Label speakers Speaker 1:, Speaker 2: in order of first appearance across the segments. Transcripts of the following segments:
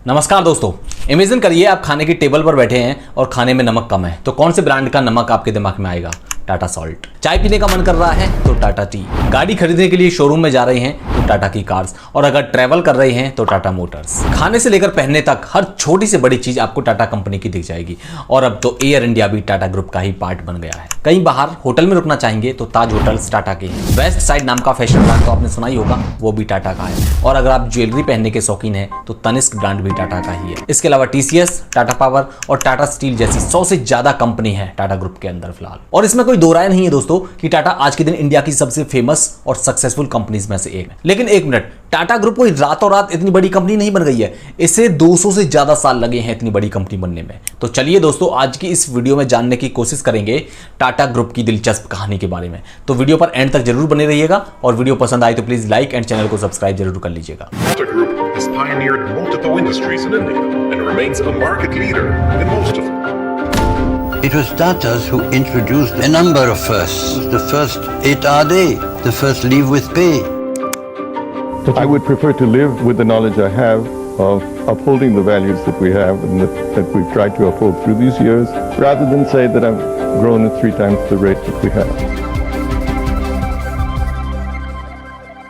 Speaker 1: नमस्कार दोस्तों, इमेजिन करिए आप खाने की टेबल पर बैठे हैं और खाने में नमक कम है, तो कौन से ब्रांड का नमक आपके दिमाग में आएगा? टाटा सॉल्ट। चाय पीने का मन कर रहा है तो टाटा टी। गाड़ी खरीदने के लिए शोरूम में जा रहे हैं तो टाटा की कार्स, और अगर ट्रैवल कर रहे हैं तो टाटा मोटर्स। खाने से लेकर पहनने तक हर छोटी से बड़ी चीज आपको टाटा कंपनी की दिख जाएगी। और अब तो एयर इंडिया भी टाटा ग्रुप का ही पार्ट बन गया है। कहीं बाहर होटल में रुकना चाहेंगे तो ताज होटल्स टाटा के हैं। वेस्ट साइड नाम का फैशन ब्रांड तो आपने सुना ही होगा, वो भी टाटा का है। और अगर आप ज्वेलरी पहनने के शौकीन हैं तो तनिष्क ब्रांड भी टाटा का ही है। इसके अलावा टीसीएस, टाटा पावर और टाटा स्टील जैसी 100 से ज्यादा कंपनी है टाटा ग्रुप के अंदर फिलहाल। और इसमें कोई दो राय नहीं है दोस्तों कि टाटा आज के दिन इंडिया की सबसे फेमस और सक्सेसफुल कंपनीज में से एक है। लेकिन एक मिनट, टाटा ग्रुप कोई रातों रात इतनी बड़ी कंपनी नहीं बन गई है। इसे 200 से ज्यादा साल लगे हैं इतनी बड़ी कंपनी बनने में। तो चलिए दोस्तों, आज की इस वीडियो में जानने की कोशिश करेंगे टाटा ग्रुप की दिलचस्प कहानी के बारे में। तो वीडियो पर एंड तक जरूर बने रहिएगा, और वीडियो पसंद आए तो प्लीज लाइक एंड चैनल को सब्सक्राइब जरूर कर लीजिएगा।
Speaker 2: Tata Group has pioneered multiple industries in India and remains a market leader in most of them.
Speaker 3: It was Tatas who introduced a number of firsts. The first 8-hour day, the first leave with pay.
Speaker 4: I would prefer to live with the knowledge I have of upholding the values that we have and that we've tried to uphold through these years, rather than say that I've grown at 3 times the rate that we have.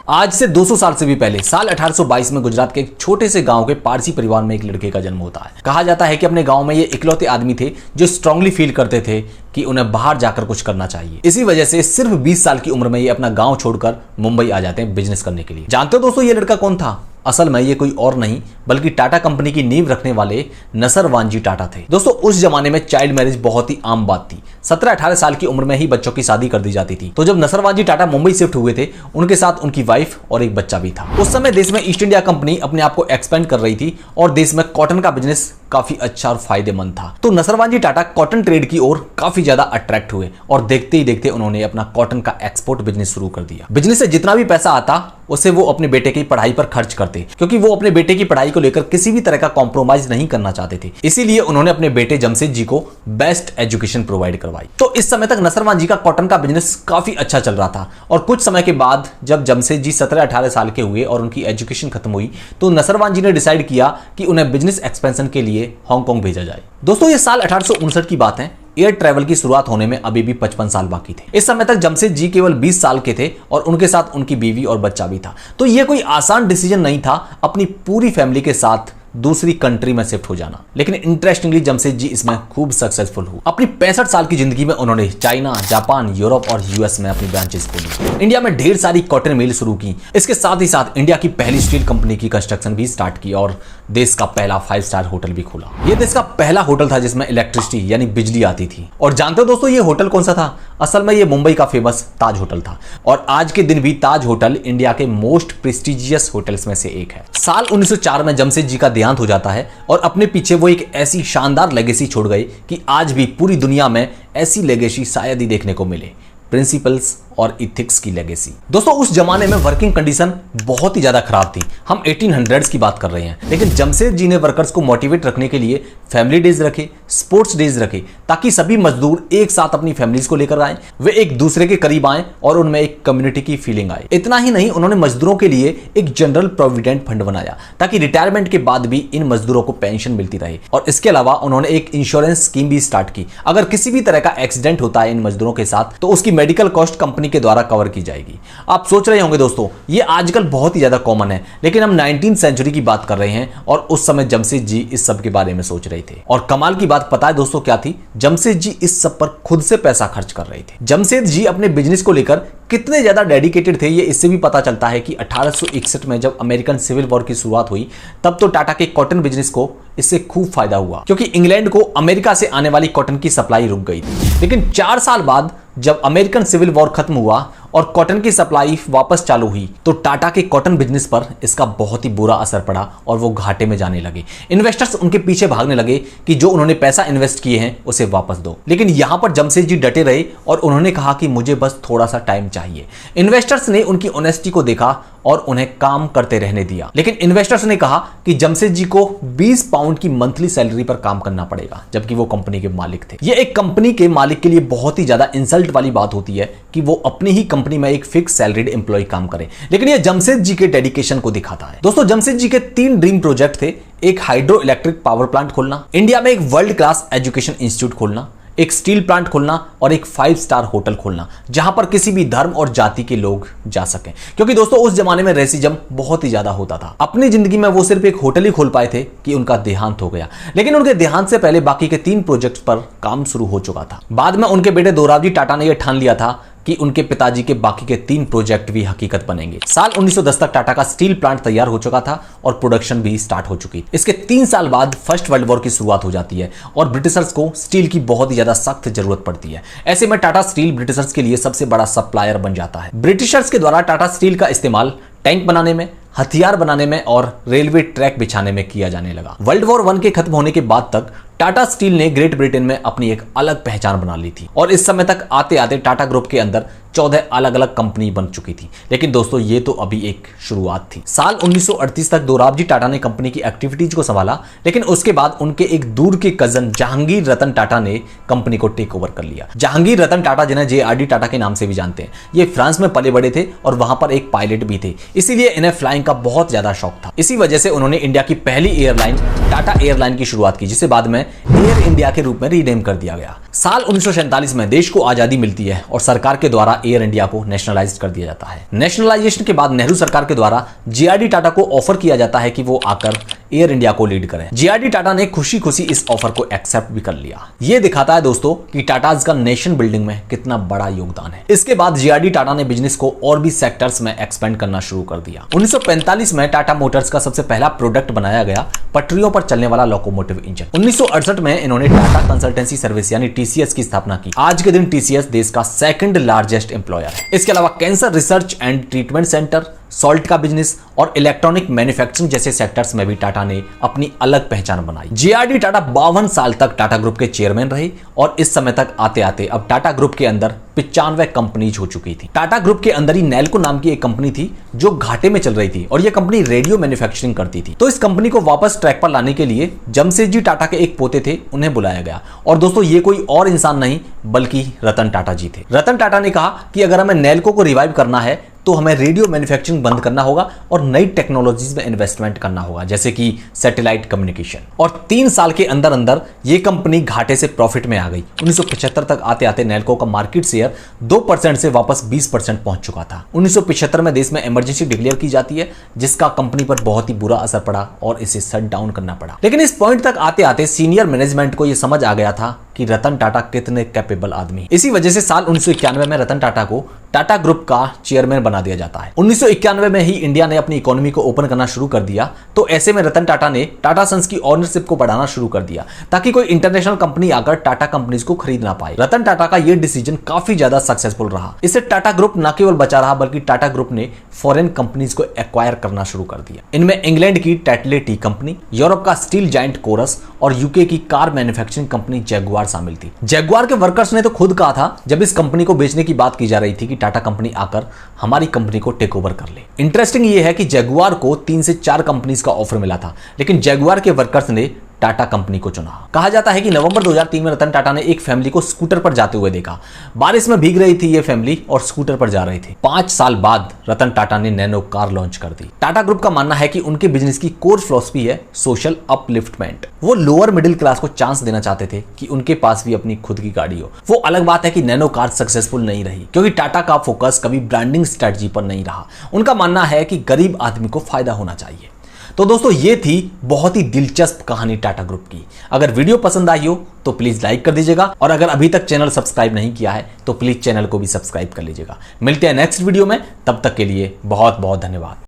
Speaker 1: आज से 200 साल से भी पहले साल 1822 में गुजरात के एक छोटे से गांव के पारसी परिवार में एक लड़के का जन्म होता है। कहा जाता है कि अपने गांव में ये इकलौते आदमी थे जो स्ट्रांगली फील करते थे कि उन्हें बाहर जाकर कुछ करना चाहिए। इसी वजह से सिर्फ 20 साल की उम्र में ये अपना गांव छोड़कर मुंबई आ जाते हैं बिजनेस करने के लिए। जानते हो दोस्तों ये लड़का कौन था? असल में ये कोई और नहीं बल्कि टाटा कंपनी की नींव रखने वाले नसरवानजी टाटा थे। दोस्तों उस जमाने में चाइल्ड मैरिज बहुत ही आम बात थी। 17-18 साल की उम्र में ही बच्चों की शादी कर दी जाती थी। तो जब नसरवानजी टाटा मुंबई शिफ्ट हुए थे, उनके साथ उनकी वाइफ और एक बच्चा भी था। उस समय देश में ईस्ट इंडिया कंपनी अपने आप को एक्सपेंड कर रही थी और देश में कॉटन का बिजनेस काफी अच्छा और फायदेमंद था। तो नसरवानजी टाटा कॉटन ट्रेड की ओर काफी ज्यादा अट्रैक्ट हुए और देखते ही देखते उन्होंने अपना कॉटन का एक्सपोर्ट बिजनेस शुरू कर दिया। बिजनेस से जितना भी पैसा आता उसे वो अपने बेटे की पढ़ाई पर खर्च करते, क्योंकि वो अपने बेटे की पढ़ाई को लेकर किसी भी तरह का कॉम्प्रोमाइज नहीं करना चाहते थे। इसीलिए उन्होंने अपने बेटे जमशेद जी को बेस्ट एजुकेशन प्रोवाइड करवाई। तो इस समय तक नसरवान जी का कॉटन का बिजनेस काफी अच्छा चल रहा था। और कुछ समय के बाद जब जमशेद जी 17-18 साल के हुए और उनकी एजुकेशन खत्म हुई, तो नसरवान जी ने डिसाइड किया कि उन्हें बिजनेस एक्सपेंशन के लिए हांगकांग भेजा जाए। दोस्तों ये साल 1859 की बात है। एयर ट्रैवल की शुरुआत होने में अभी भी 55 साल बाकी थे। इस समय तक जमशेद जी केवल 20 साल के थे और उनके साथ उनकी बीवी और बच्चा भी था। तो यह कोई आसान डिसीजन नहीं था अपनी पूरी फैमिली के साथ दूसरी कंट्री में शिफ्ट हो जाना। लेकिन इंटरेस्टिंगली जमशेद जी इसमें खूब सक्सेसफुल हुए। अपनी 65 साल की जिंदगी में उन्होंने चाइना, जापान, यूरोप और यूएस में अपनी ब्रांचेस खोली। इंडिया में ढेर सारी कॉटन मिल शुरू की। इसके साथ ही साथ इंडिया की पहली स्टील कंपनी की कंस्ट्रक्शन भी स्टार्ट की और देश का पहला 5 स्टार होटल भी खोला। यह देश का पहला होटल था जिसमें इलेक्ट्रिसिटी यानी बिजली आती थी। और जानते हो दोस्तों ये होटल कौन सा था? असल में ये मुंबई का फेमस ताज होटल था। और आज के दिन भी ताज होटल इंडिया के मोस्ट प्रेस्टिजियस होटल्स में से एक है। साल 1904 में जमशेद जी का देहांत हो जाता है और अपने पीछे वो एक ऐसी शानदार लेगेसी छोड़ गए कि आज भी पूरी दुनिया में ऐसी लेगेसी शायद ही देखने को मिले। प्रिंसिपल्स और इथिक्स की लेगेसी। दोस्तों उस जमाने में वर्किंग कंडीशन बहुत ही ज्यादा खराब थी। हम 1800s की बात कर रहे हैं। लेकिन जमशेद जी ने वर्कर्स को मोटिवेट रखने के लिए फैमिली डेज रखे, स्पोर्ट्स डेज रखे, ताकि सभी मजदूर एक साथ अपनी फैमिलीज को लेकर आए, वे एक दूसरे के करीब आए और उनमें एक कम्युनिटी की फीलिंग आए। इतना ही नहीं, उन्होंने मजदूरों के लिए एक जनरल प्रोविडेंट फंड बनाया ताकि रिटायरमेंट के बाद भी इन मजदूरों को पेंशन मिलती रहे। और इसके अलावा उन्होंने एक इंश्योरेंस स्कीम भी स्टार्ट की। अगर किसी भी तरह का एक्सीडेंट होता है इन मजदूरों के साथ तो उसकी मेडिकल कॉस्ट कंपनी के द्वारा कवर की जाएगी। आप सोच रहे होंगे दोस्तों ये आजकल बहुत ही ज्यादा कॉमन है, लेकिन हम 19th सेंचुरी की बात कर रहे हैं और उस समय जमशेद जी इस सब के बारे में सोच रहे थे। और कमाल की बात पता है दोस्तों क्या थी? जमशेद जी इस सब पर खुद से पैसा खर्च कर रहे थे। जमशेद जी अपने बिजनेस को लेकर कितने ज्यादा डेडिकेटेड थे ये इससे भी पता चलता है कि 1861 में जब अमेरिकन सिविल वॉर की शुरुआत हुई तब तो टाटा के कॉटन बिजनेस को इससे खूब फायदा हुआ, क्योंकि इंग्लैंड को अमेरिका से आने वाली कॉटन की सप्लाई रुक गई थी। लेकिन 4 साल बाद जब अमेरिकन सिविल वॉर खत्म हुआ और कॉटन की सप्लाई वापस चालू हुई तो टाटा के कॉटन बिजनेस पर इसका बहुत ही बुरा असर पड़ा और वो घाटे में जाने लगे। इन्वेस्टर्स उनके पीछे भागने लगे कि जो उन्होंने पैसा इन्वेस्ट किए हैं उसे वापस दो। लेकिन यहां पर जमशेद जी डटे रहे और उन्होंने कहा कि मुझे बस थोड़ा सा टाइम चाहिए। इन्वेस्टर्स ने उनकी ऑनेस्टी को देखा और उन्हें काम करते रहने दिया। लेकिन इन्वेस्टर्स ने कहा कि जमशेद जी को 20 पाउंड की मंथली सैलरी पर काम करना पड़ेगा, जबकि वो कंपनी के मालिक थे। ये एक कंपनी के मालिक के लिए बहुत ही ज्यादा इंसल्ट वाली बात होती है कि वो अपनी ही कंपनी में एक फिक्स सैलरीड एम्प्लॉय काम करे, लेकिन ये जमशेद जी के डेडिकेशन को दिखाता है। दोस्तों, जमशेद जी के 3 ड्रीम प्रोजेक्ट थे। एक हाइड्रो इलेक्ट्रिक पावर प्लांट खोलना, इंडिया में एक वर्ल्ड क्लास एजुकेशन इंस्टीट्यूट खोलना, एक स्टील प्लांट खोलना और एक 5 स्टार होटल खोलना, जहां पर किसी भी धर्म और जाति के लोग जा सकें। क्योंकि दोस्तों, उस जमाने में रेसिज्म बहुत ही ज्यादा होता था। अपनी जिंदगी में वो सिर्फ एक होटल ही खोल पाए थे कि उनका देहांत हो गया, लेकिन उनके देहांत से पहले बाकी के 3 प्रोजेक्ट्स पर काम शुरू हो चुका था। बाद में उनके बेटे दोराबजी टाटा ने यह ठान लिया था कि उनके पिताजी के बाकी के 3 प्रोजेक्ट भी हकीकत बनेंगे। साल 1910 तक टाटा का स्टील प्लांट तैयार हो चुका था और प्रोडक्शन भी स्टार्ट हो चुकी। इसके 3 साल बाद फर्स्ट वर्ल्ड वॉर की शुरुआत हो जाती है और ब्रिटिशर्स को स्टील की बहुत ही ज्यादा सख्त जरूरत पड़ती है। ऐसे में टाटा स्टील ब्रिटिशर्स के लिए सबसे बड़ा सप्लायर बन जाता है। ब्रिटिशर्स के द्वारा टाटा स्टील का इस्तेमाल टैंक बनाने में, हथियार बनाने में और रेलवे ट्रैक बिछाने में किया जाने लगा। वर्ल्ड वॉर 1 के खत्म होने के बाद तक टाटा स्टील ने ग्रेट ब्रिटेन में अपनी एक अलग पहचान बना ली थी और इस समय तक आते आते टाटा ग्रुप के अंदर 14 अलग अलग कंपनी बन चुकी थी। लेकिन दोस्तों, ये तो अभी एक शुरुआत थी। साल 1938 तक दोराबजी टाटा ने कंपनी की एक्टिविटीज को संभाला, लेकिन उसके बाद उनके एक दूर के कजन जहांगीर रतन टाटा ने कंपनी को टेक ओवर कर लिया। जहांगीर रतन टाटा, जिन्हें JRD टाटा के नाम से भी जानते हैं, ये फ्रांस में पले बड़े थे और वहां पर एक पायलट भी थे, इसीलिए इन्हें फ्लाइंग का बहुत ज्यादा शौक था। इसी वजह से उन्होंने इंडिया की पहली एयरलाइन टाटा एयरलाइन की शुरुआत की, जिसे बाद में एयर इंडिया के रूप में रीनेम कर दिया गया। साल 1947 में देश को आजादी मिलती है और सरकार के द्वारा एयर इंडिया को नेशनलाइज कर दिया जाता है। नेशनलाइजेशन के बाद नेहरू सरकार के द्वारा JRD टाटा को ऑफर किया जाता है कि वो आकर एयर इंडिया को लीड करें। JRD टाटा ने खुशी खुशी इस ऑफर को एक्सेप्ट भी कर लिया। ये दिखाता है दोस्तों कि टाटाज का नेशन बिल्डिंग में कितना बड़ा योगदान है। इसके बाद JRD टाटा ने बिजनेस को और भी सेक्टर्स में एक्सपेंड करना शुरू कर दिया। 1945 में टाटा मोटर्स का सबसे पहला प्रोडक्ट बनाया गया पटरियों पर चलने वाला लोकोमोटिव इंजन। 1968 में इन्होंने टाटा कंसल्टेंसी सर्विस यानी TCS की स्थापना की। आज के दिन TCS देश का 2nd लार्जेस्ट एम्प्लॉयर है। इसके अलावा cancer research and treatment centre, salt का बिजनेस और इलेक्ट्रॉनिक मैन्युफैक्चरिंग जैसे सेक्टर्स में भी टाटा ने अपनी अलग पहचान बनाई। JRD टाटा 52 साल तक टाटा ग्रुप के चेयरमैन रहे और इस समय तक आते आते अब टाटा ग्रुप के अंदर 95 कंपनीज हो चुकी थी। टाटा ग्रुप के अंदर ही नैल्को नाम की एक कंपनी थी जो घाटे में चल रही थी और यह कंपनी रेडियो मैन्युफैक्चरिंग करती थी। तो इस कंपनी को वापस ट्रैक पर लाने के लिए जमशेद जी टाटा के एक पोते थे, उन्हें बुलाया गया। और दोस्तों, ये कोई और इंसान नहीं बल्कि रतन टाटा जी थे। रतन टाटा ने कहा कि अगर हमें नैल्को को रिवाइव करना है तो हमें रेडियो मैन्युफैक्चरिंग बंद करना होगा और नई टेक्नोलॉजीज में इन्वेस्टमेंट करना होगा, जैसे कि सैटेलाइट कम्युनिकेशन। और 3 साल के अंदर अंदर ये कंपनी घाटे से प्रॉफिट में आ गई। 1975 तक आते आते नैल्को का मार्केट शेयर 2% से वापस 20% पहुंच चुका था। 1975 में देश में इमरजेंसी डिक्लेयर की जाती है, जिसका कंपनी पर बहुत ही बुरा असर पड़ा और इसे शट डाउन करना पड़ा। लेकिन इस पॉइंट तक आते आते सीनियर मैनेजमेंट को यह समझ आ गया था कि रतन टाटा कितने कैपेबल आदमी। इसी वजह से साल 1991 में रतन टाटा को टाटा ग्रुप का चेयरमैन बना दिया जाता है। 1991 में ही इंडिया ने अपनी इकोनॉमी को ओपन करना शुरू कर दिया, तो ऐसे में रतन टाटा ने टाटा सन्स की ओनरशिप को बढ़ाना शुरू कर दिया ताकि कोई इंटरनेशनल कंपनी आकर टाटा कंपनीज को खरीद ना पाए। रतन टाटा का यह डिसीजन काफी ज्यादा सक्सेसफुल रहा। इससे टाटा ग्रुप न केवल बचा रहा बल्कि टाटा ग्रुप ने फॉरेन कंपनीज को एक्वायर करना शुरू कर दिया। इनमें इंग्लैंड की टेटले टी कंपनी, यूरोप का स्टील जायंट कोरस और यूके की कार मैन्युफैक्चरिंग कंपनी जैगुआर शामिल थी। जैगुआर के वर्कर्स ने तो खुद कहा था जब इस कंपनी को बेचने की बात की जा रही थी कि टाटा कंपनी आकर हमारी कंपनी को टेक ओवर कर ले। इंटरेस्टिंग ये है कि जैगुआर को 3 से 4 कंपनीज का ऑफर मिला था, लेकिन जैगुआर के वर्कर्स ने टाटा कंपनी को चुना। कहा जाता है कि नवंबर 2003 में रतन टाटा ने एक फैमिली को स्कूटर पर जाते हुए देखा। बारिश में भीग रही थी ये फैमिली और स्कूटर पर जा रहे थे। 5 साल बाद रतन टाटा ने नैनो कार लॉन्च कर दी। टाटा ग्रुप का मानना है कि उनके बिजनेस की कोर फिलॉसफी है सोशल अपलिफ्टमेंट। वो लोअर मिडिल क्लास को चांस देना चाहते थे कि उनके पास भी अपनी खुद की गाड़ी हो। वो अलग बात है कि नैनो कार सक्सेसफुल नहीं रही, क्योंकि टाटा का फोकस कभी ब्रांडिंग स्ट्रेटजी पर नहीं रहा। उनका मानना है कि गरीब आदमी को फायदा होना चाहिए। तो दोस्तों, ये थी बहुत ही दिलचस्प कहानी टाटा ग्रुप की। अगर वीडियो पसंद आई हो तो प्लीज लाइक कर दीजिएगा और अगर अभी तक चैनल सब्सक्राइब नहीं किया है तो प्लीज चैनल को भी सब्सक्राइब कर लीजिएगा। मिलते हैं नेक्स्ट वीडियो में, तब तक के लिए बहुत बहुत धन्यवाद।